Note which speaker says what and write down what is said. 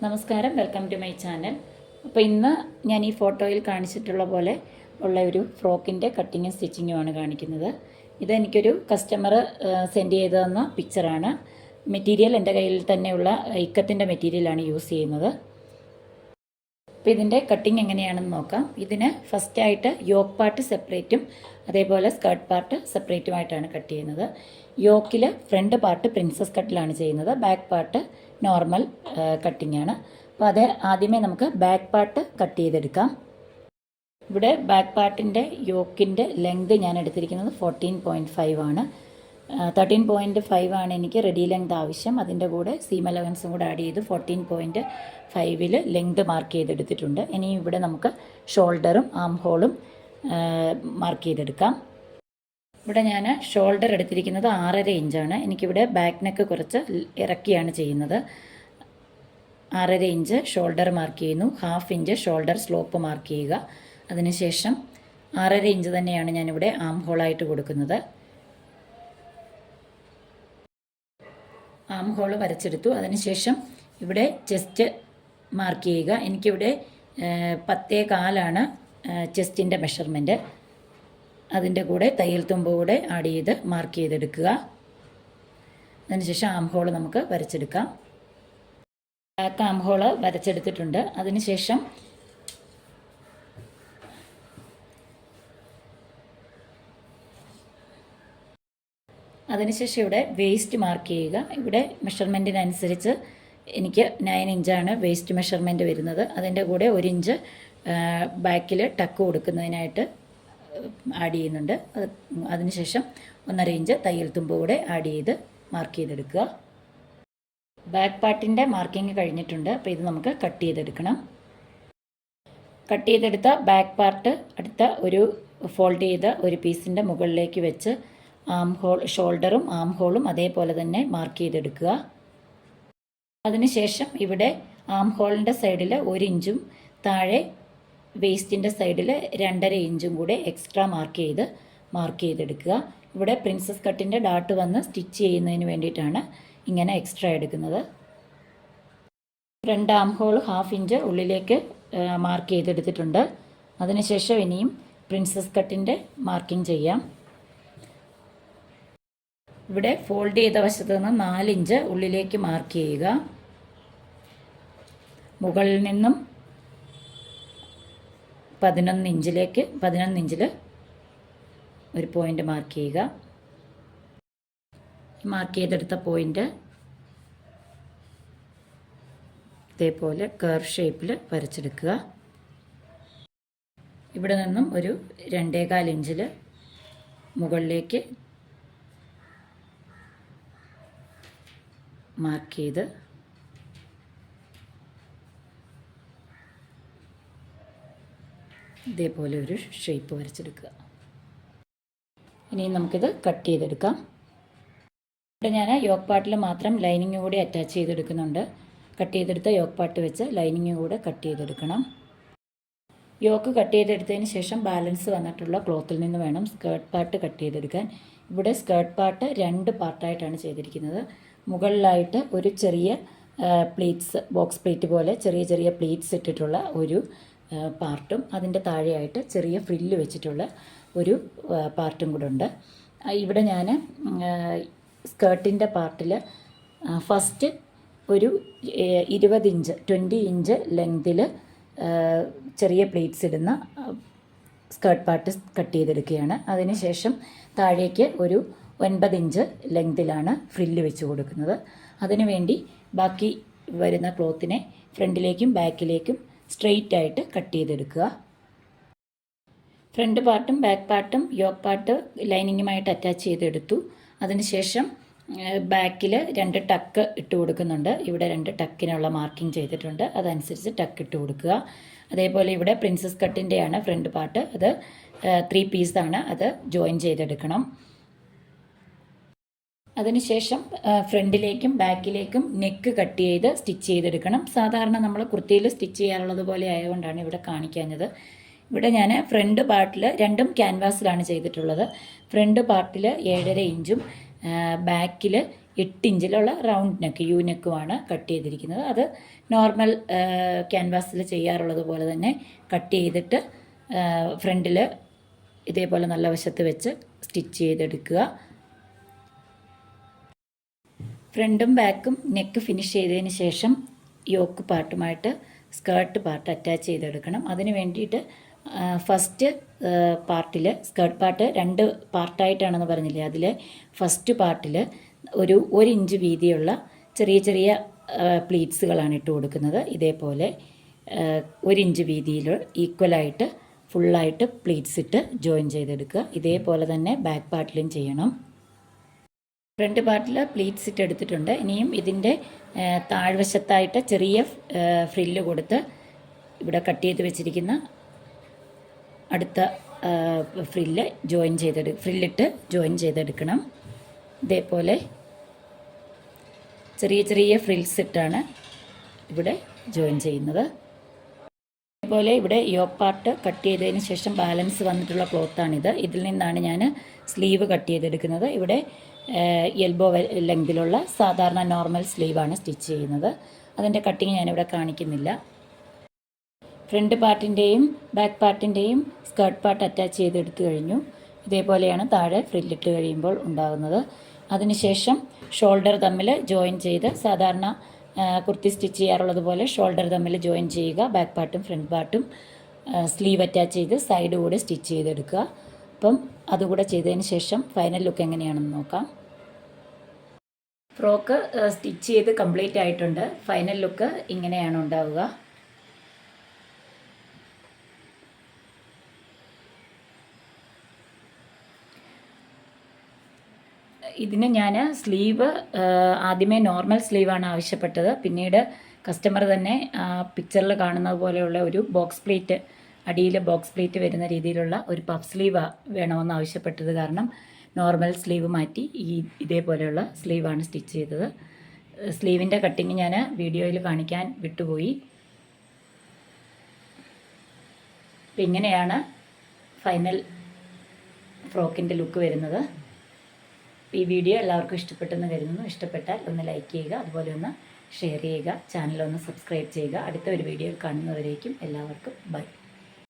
Speaker 1: നമസ്കാരം, welcome to my channel. അപ്പോൾ ഇന്ന് ഞാൻ ഈ ഫോട്ടോയിൽ കാണിച്ചിട്ടുള്ള പോലെ ഉള്ള ഒരു ഫ്രോക്കിൻ്റെ കട്ടിങ്ങും സ്റ്റിച്ചിങ്ങുമാണ് കാണിക്കുന്നത്. ഇതെനിക്കൊരു കസ്റ്റമർ സെൻഡ് ചെയ്ത് തന്ന പിക്ചറാണ്. മെറ്റീരിയൽ എൻ്റെ കയ്യിൽ തന്നെയുള്ള ഇക്കത്തിൻ്റെ മെറ്റീരിയലാണ് യൂസ് ചെയ്യുന്നത്. അപ്പോൾ ഇതിൻ്റെ കട്ടിങ് എങ്ങനെയാണെന്ന് നോക്കാം. ഇതിന് ഫസ്റ്റായിട്ട് യോക്ക് പാർട്ട് സെപ്പറേറ്റും അതേപോലെ സ്കേർട്ട് പാർട്ട് സെപ്പറേറ്റുമായിട്ടാണ് കട്ട് ചെയ്യുന്നത്. യോക്കിൽ ഫ്രണ്ട് പാർട്ട് പ്രിൻസസ് കട്ടിലാണ് ചെയ്യുന്നത്, ബാക്ക് പാർട്ട് നോർമൽ കട്ടിംഗ് ആണ്. അപ്പോൾ അത് ആദ്യമേ നമുക്ക് ബാക്ക് പാർട്ട് കട്ട് ചെയ്തെടുക്കാം. ഇവിടെ ബാക്ക് പാർട്ടിൻ്റെ യോക്കിൻ്റെ ലെങ്ത് ഞാൻ എടുത്തിരിക്കുന്നത് 14.5 ആണ്. 13.5 ആണ് എനിക്ക് റെഡി ലെങ്ത് ആവശ്യം. അതിൻ്റെ കൂടെ സീം അലവൻസും കൂടെ ആഡ് ചെയ്ത് 14.5 ലെങ്ത് മാർക്ക് ചെയ്തെടുത്തിട്ടുണ്ട്. ഇനി ഇവിടെ നമുക്ക് ഷോൾഡറും ആം ഹോളും മാർക്ക് ചെയ്തെടുക്കാം. ഇവിടെ ഞാൻ ഷോൾഡർ എടുത്തിരിക്കുന്നത് 6.5 ഇഞ്ചാണ്. എനിക്കിവിടെ ബാക്ക് നെക്ക് കുറച്ച് ഇറക്കിയാണ് ചെയ്യുന്നത്. 6.5 ഇഞ്ച് ഷോൾഡർ മാർക്ക് ചെയ്യുന്നു. 1/2 ഇഞ്ച് ഷോൾഡർ സ്ലോപ്പ് മാർക്ക് ചെയ്യുക. അതിനുശേഷം 6.5 ഇഞ്ച് തന്നെയാണ് ഞാനിവിടെ ആം ഹോളായിട്ട് കൊടുക്കുന്നത്. ആം ഹോൾ വരച്ചെടുത്തു. അതിനുശേഷം ഇവിടെ ചെസ്റ്റ് മാർക്ക് ചെയ്യുക. എനിക്കിവിടെ 10.4 ചെസ്റ്റിൻ്റെ മെഷർമെൻറ്റ്. അതിൻ്റെ കൂടെ തയ്യൽ തുമ്പ് കൂടെ ആഡ് ചെയ്ത് മാർക്ക് ചെയ്തെടുക്കുക. അതിനുശേഷം ആം ഹോൾ നമുക്ക് വരച്ചെടുക്കാം. Back arm hole വരച്ചെടുത്തിട്ടുണ്ട്. അതിനുശേഷം ഇവിടെ വേസ്റ്റ് മാർക്ക് ചെയ്യുക. ഇവിടെ മെഷർമെൻറ്റിനനുസരിച്ച് എനിക്ക് 9 ഇഞ്ചാണ് വേസ്റ്റ് മെഷർമെൻറ്റ് വരുന്നത്. അതിൻ്റെ കൂടെ 1 ഇഞ്ച് ബാക്കിൽ ടക്ക് കൊടുക്കുന്നതിനായിട്ട് ആഡ് ചെയ്യുന്നുണ്ട്. അതിനുശേഷം 1.5 ഇഞ്ച് തയ്യൽ തുമ്പ് കൂടെ ആഡ് ചെയ്ത് മാർക്ക് ചെയ്തെടുക്കുക. ബാക്ക് പാർട്ടിൻ്റെ മാർക്കിങ് കഴിഞ്ഞിട്ടുണ്ട്. അപ്പോൾ ഇത് നമുക്ക് കട്ട് ചെയ്തെടുക്കണം. കട്ട് ചെയ്തെടുത്ത ബാക്ക് പാർട്ട് അടുത്ത ഒരു ഫോൾഡ് ചെയ്ത ഒരു പീസിൻ്റെ മുകളിലേക്ക് വെച്ച് ആം ഹോൾ ഷോൾഡറും ആം ഹോളും അതേപോലെ തന്നെ മാർക്ക് ചെയ്തെടുക്കുക. അതിനുശേഷം ഇവിടെ ആം ഹോളിൻ്റെ സൈഡിൽ 1 ഇഞ്ചും താഴെ വേസ്റ്റിൻ്റെ സൈഡിൽ 2.5 ഇഞ്ചും കൂടെ എക്സ്ട്രാ മാർക്ക് ചെയ്തെടുക്കുക. ഇവിടെ പ്രിൻസസ് കട്ടിൻ്റെ ഡാട്ട് വന്ന് സ്റ്റിച്ച് ചെയ്യുന്നതിന് വേണ്ടിയിട്ടാണ് ഇങ്ങനെ എക്സ്ട്രാ എടുക്കുന്നത്. ഫ്രണ്ട് ആം ഹോൾ 1/2 ഇഞ്ച് ഉള്ളിലേക്ക് മാർക്ക് ചെയ്തെടുത്തിട്ടുണ്ട്. അതിനുശേഷം ഇനിയും പ്രിൻസസ് കട്ടിൻ്റെ മാർക്കിംഗ് ചെയ്യാം. ഇവിടെ ഫോൾഡ് ചെയ്ത വശത്ത് നിന്ന് 4 ഇഞ്ച് ഉള്ളിലേക്ക് മാർക്ക് ചെയ്യുക. മുകളിൽ നിന്നും 11 ഇഞ്ചിൽ ഒരു പോയിൻ്റ് മാർക്ക് ചെയ്യുക. മാർക്ക് ചെയ്തെടുത്ത പോയിൻ്റ് ഇതേപോലെ കർവ് ഷേപ്പിൽ വരച്ചെടുക്കുക. ഇവിടെ നിന്നും ഒരു 2.25 ഇഞ്ചിൽ മുകളിലേക്ക് മാർക്ക് ചെയ്ത് ഇതേപോലെ ഒരു ഷേപ്പ് വരച്ചെടുക്കുക. ഇനി നമുക്കിത് കട്ട് ചെയ്തെടുക്കാം. ഇവിടെ ഞാൻ യോക്ക് പാർട്ടിൽ മാത്രം ലൈനിങ് കൂടി അറ്റാച്ച് ചെയ്തെടുക്കുന്നുണ്ട്. കട്ട് ചെയ്തെടുത്ത യോക്ക് പാർട്ട് വെച്ച് ലൈനിങ് കൂടെ കട്ട് ചെയ്തെടുക്കണം. യോക്ക് കട്ട് ചെയ്തെടുത്തതിന് ശേഷം ബാലൻസ് വന്നിട്ടുള്ള ക്ലോത്തിൽ നിന്ന് വേണം സ്കേർട്ട് പാർട്ട് കട്ട് ചെയ്തെടുക്കാൻ. ഇവിടെ സ്കേർട്ട് പാർട്ട് 2 പാർട്ടായിട്ടാണ് ചെയ്തിരിക്കുന്നത്. മുകളിലായിട്ട് ഒരു ചെറിയ പ്ലീറ്റ്സ്, ബോക്സ് പ്ലീറ്റ് പോലെ ചെറിയ പ്ലീറ്റ്സ് ഇട്ടിട്ടുള്ള ഒരു പാർട്ടും അതിൻ്റെ താഴെയായിട്ട് ചെറിയ ഫ്രില്ല് വെച്ചിട്ടുള്ള ഒരു പാർട്ടും കൂടെ ഉണ്ട്. ഇവിടെ ഞാൻ സ്കേർട്ടിൻ്റെ പാർട്ടിൽ ഫസ്റ്റ് ഒരു 20 ഇഞ്ച് ലെങ്തിൽ ചെറിയ പ്ലീറ്റ്സ് ഇടുന്ന സ്കേർട്ട് പാർട്ട് കട്ട് ചെയ്തെടുക്കുകയാണ്. അതിനുശേഷം താഴേക്ക് ഒരു 9 ഇഞ്ച് ലെങ്തിലാണ് ഫ്രില്ല് വെച്ച് കൊടുക്കുന്നത്. അതിനുവേണ്ടി ബാക്കി വരുന്ന ക്ലോത്തിനെ ഫ്രണ്ടിലേക്കും ബാക്കിലേക്കും സ്ട്രെയിറ്റ് ആയിട്ട് കട്ട് ചെയ്തെടുക്കുക. ഫ്രണ്ട് പാർട്ടും ബാക്ക് പാർട്ടും യോക്ക് പാർട്ട് ലൈനിങ്ങുമായിട്ട് അറ്റാച്ച് ചെയ്തെടുത്തു. അതിനുശേഷം ബാക്കിൽ 2 ടക്ക് ഇട്ട് കൊടുക്കുന്നുണ്ട്. ഇവിടെ 2 ടക്കിനുള്ള മാർക്കിംഗ് ചെയ്തിട്ടുണ്ട്. അതനുസരിച്ച് ടക്ക് ഇട്ട് കൊടുക്കുക. അതേപോലെ ഇവിടെ പ്രിൻസസ് കട്ടിൻ്റെയാണ് ഫ്രണ്ട് പാർട്ട്. അത് 3 പീസാണ്. അത് ജോയിൻ ചെയ്തെടുക്കണം. അതിനുശേഷം ഫ്രണ്ടിലേക്കും ബാക്കിലേക്കും നെക്ക് കട്ട് ചെയ്ത് സ്റ്റിച്ച് ചെയ്തെടുക്കണം. സാധാരണ നമ്മൾ കുർത്തിയിൽ സ്റ്റിച്ച് ചെയ്യാറുള്ളത് പോലെ ആയതുകൊണ്ടാണ് ഇവിടെ കാണിക്കാഞ്ഞത്. ഇവിടെ ഞാൻ ഫ്രണ്ട് പാർട്ടിൽ 2ഉം ക്യാൻവാസിലാണ് ചെയ്തിട്ടുള്ളത്. ഫ്രണ്ട് പാർട്ടിൽ 7.5 ഇഞ്ചും ബാക്കിൽ 8 ഇഞ്ചിലുള്ള റൗണ്ട് നെക്ക് യു നെക്കുമാണ് കട്ട് ചെയ്തിരിക്കുന്നത്. അത് നോർമൽ ക്യാൻവാസിൽ ചെയ്യാറുള്ളത് പോലെ തന്നെ കട്ട് ചെയ്തിട്ട് ഫ്രണ്ടിൽ ഇതേപോലെ നല്ല വശത്ത് വെച്ച് സ്റ്റിച്ച് ചെയ്തെടുക്കുക. ഫ്രണ്ടും ബാക്കും നെക്ക് ഫിനിഷ് ചെയ്തതിന് ശേഷം യോക്ക് പാർട്ടുമായിട്ട് സ്കേർട്ട് പാർട്ട് അറ്റാച്ച് ചെയ്തെടുക്കണം. അതിന് വേണ്ടിയിട്ട് ഫസ്റ്റ് പാർട്ടിൽ സ്കേർട്ട് പാർട്ട് 2 പാർട്ടായിട്ടാണെന്ന് പറഞ്ഞില്ലേ, അതിൽ ഫസ്റ്റ് പാർട്ടിൽ ഒരു 1 ഇഞ്ച് വീതിയുള്ള ചെറിയ ചെറിയ പ്ലീറ്റ്സുകളാണ് ഇട്ട് കൊടുക്കുന്നത്. ഇതേപോലെ 1 ഇഞ്ച് വീതിയിൽ ഈക്വലായിട്ട് ഫുള്ളായിട്ട് പ്ലീറ്റ്സ് ഇട്ട് ജോയിൻ ചെയ്തെടുക്കുക. ഇതേപോലെ തന്നെ ബാക്ക് പാർട്ടിലും ചെയ്യണം. ഫ്രണ്ട് പാർട്ടിൽ പ്ലീറ്റ്സ് ഇട്ട് എടുത്തിട്ടുണ്ട്. ഇനിയും ഇതിൻ്റെ താഴ്വശത്തായിട്ട് ചെറിയ ഫ്രില്ല് കൊടുത്ത് ഇവിടെ കട്ട് ചെയ്ത് വെച്ചിരിക്കുന്ന അടുത്ത ഫ്രില്ലിട്ട് ജോയിൻ ചെയ്തെടുക്കണം. ഇതേപോലെ ചെറിയ ചെറിയ ഫ്രിൽസ് ഇട്ടാണ് ഇവിടെ ജോയിൻ ചെയ്യുന്നത്. അതുപോലെ ഇവിടെ യോക്ക് പാർട്ട് കട്ട് ചെയ്തതിന് ശേഷം ബാലൻസ് വന്നിട്ടുള്ള ക്ലോത്താണിത്. ഇതിൽ നിന്നാണ് ഞാൻ സ്ലീവ് കട്ട് ചെയ്തെടുക്കുന്നത്. ഇവിടെ എൽബോ ലെങ്തിലുള്ള സാധാരണ നോർമൽ സ്ലീവാണ് സ്റ്റിച്ച് ചെയ്യുന്നത്. അതിൻ്റെ കട്ടിങ് ഞാനിവിടെ കാണിക്കുന്നില്ല. ഫ്രണ്ട് പാർട്ടിൻ്റെയും ബാക്ക് പാർട്ടിൻ്റെയും സ്കേർട്ട് പാർട്ട് അറ്റാച്ച് ചെയ്തെടുത്തു കഴിഞ്ഞു. ഇതേപോലെയാണ് താഴെ ഫ്രില്ലിട്ട് കഴിയുമ്പോൾ ഉണ്ടാകുന്നത്. അതിനുശേഷം ഷോൾഡർ തമ്മിൽ ജോയിൻ ചെയ്ത് സാധാരണ കുർത്തി സ്റ്റിച്ച് ചെയ്യാറുള്ളത് പോലെ ഷോൾഡർ തമ്മിൽ ജോയിൻ ചെയ്യുക. ബാക്ക് പാർട്ടും ഫ്രണ്ട് പാർട്ടും സ്ലീവ് അറ്റാച്ച് ചെയ്ത് സൈഡ് കൂടെ സ്റ്റിച്ച് ചെയ്തെടുക്കുക. അപ്പം അതുകൂടെ ചെയ്തതിന് ശേഷം ഫൈനൽ ലുക്ക് എങ്ങനെയാണെന്ന് നോക്കാം. ഫ്രോക്ക് സ്റ്റിച്ച് ചെയ്ത് കംപ്ലീറ്റ് ആയിട്ടുണ്ട്. ഫൈനൽ ലുക്ക് ഇങ്ങനെയാണ് ഉണ്ടാവുക. ഇതിന് ഞാൻ സ്ലീവ് ആദ്യമേ നോർമൽ സ്ലീവാണ് ആവശ്യപ്പെട്ടത്. പിന്നീട് കസ്റ്റമർ തന്നെ പിക്ചറിൽ കാണുന്നത് പോലെയുള്ള ഒരു ബോക്സ് പ്ലേറ്റ്, അടിയിൽ ബോക്സ് പ്ലേറ്റ് വരുന്ന രീതിയിലുള്ള ഒരു പഫ് സ്ലീവ് വേണമെന്ന് ആവശ്യപ്പെട്ടത് കാരണം നോർമൽ സ്ലീവ് മാറ്റി ഇതേപോലെയുള്ള സ്ലീവാണ് സ്റ്റിച്ച് ചെയ്തത്. സ്ലീവിൻ്റെ കട്ടിങ് ഞാൻ വീഡിയോയിൽ കാണിക്കാൻ വിട്ടുപോയി. അപ്പം ഇങ്ങനെയാണ് ഫൈനൽ ഫ്രോക്കിൻ്റെ ലുക്ക് വരുന്നത്. ഈ വീഡിയോ എല്ലാവർക്കും ഇഷ്ടപ്പെട്ടെന്ന് കരുതുന്നു. ഇഷ്ടപ്പെട്ടാൽ ഒന്ന് ലൈക്ക് ചെയ്യുക, അതുപോലെ ഒന്ന് ഷെയർ ചെയ്യുക, ചാനലൊന്ന് സബ്സ്ക്രൈബ് ചെയ്യുക. അടുത്ത ഒരു വീഡിയോയിൽ കാണുന്നവരേക്കും എല്ലാവർക്കും ബൈ.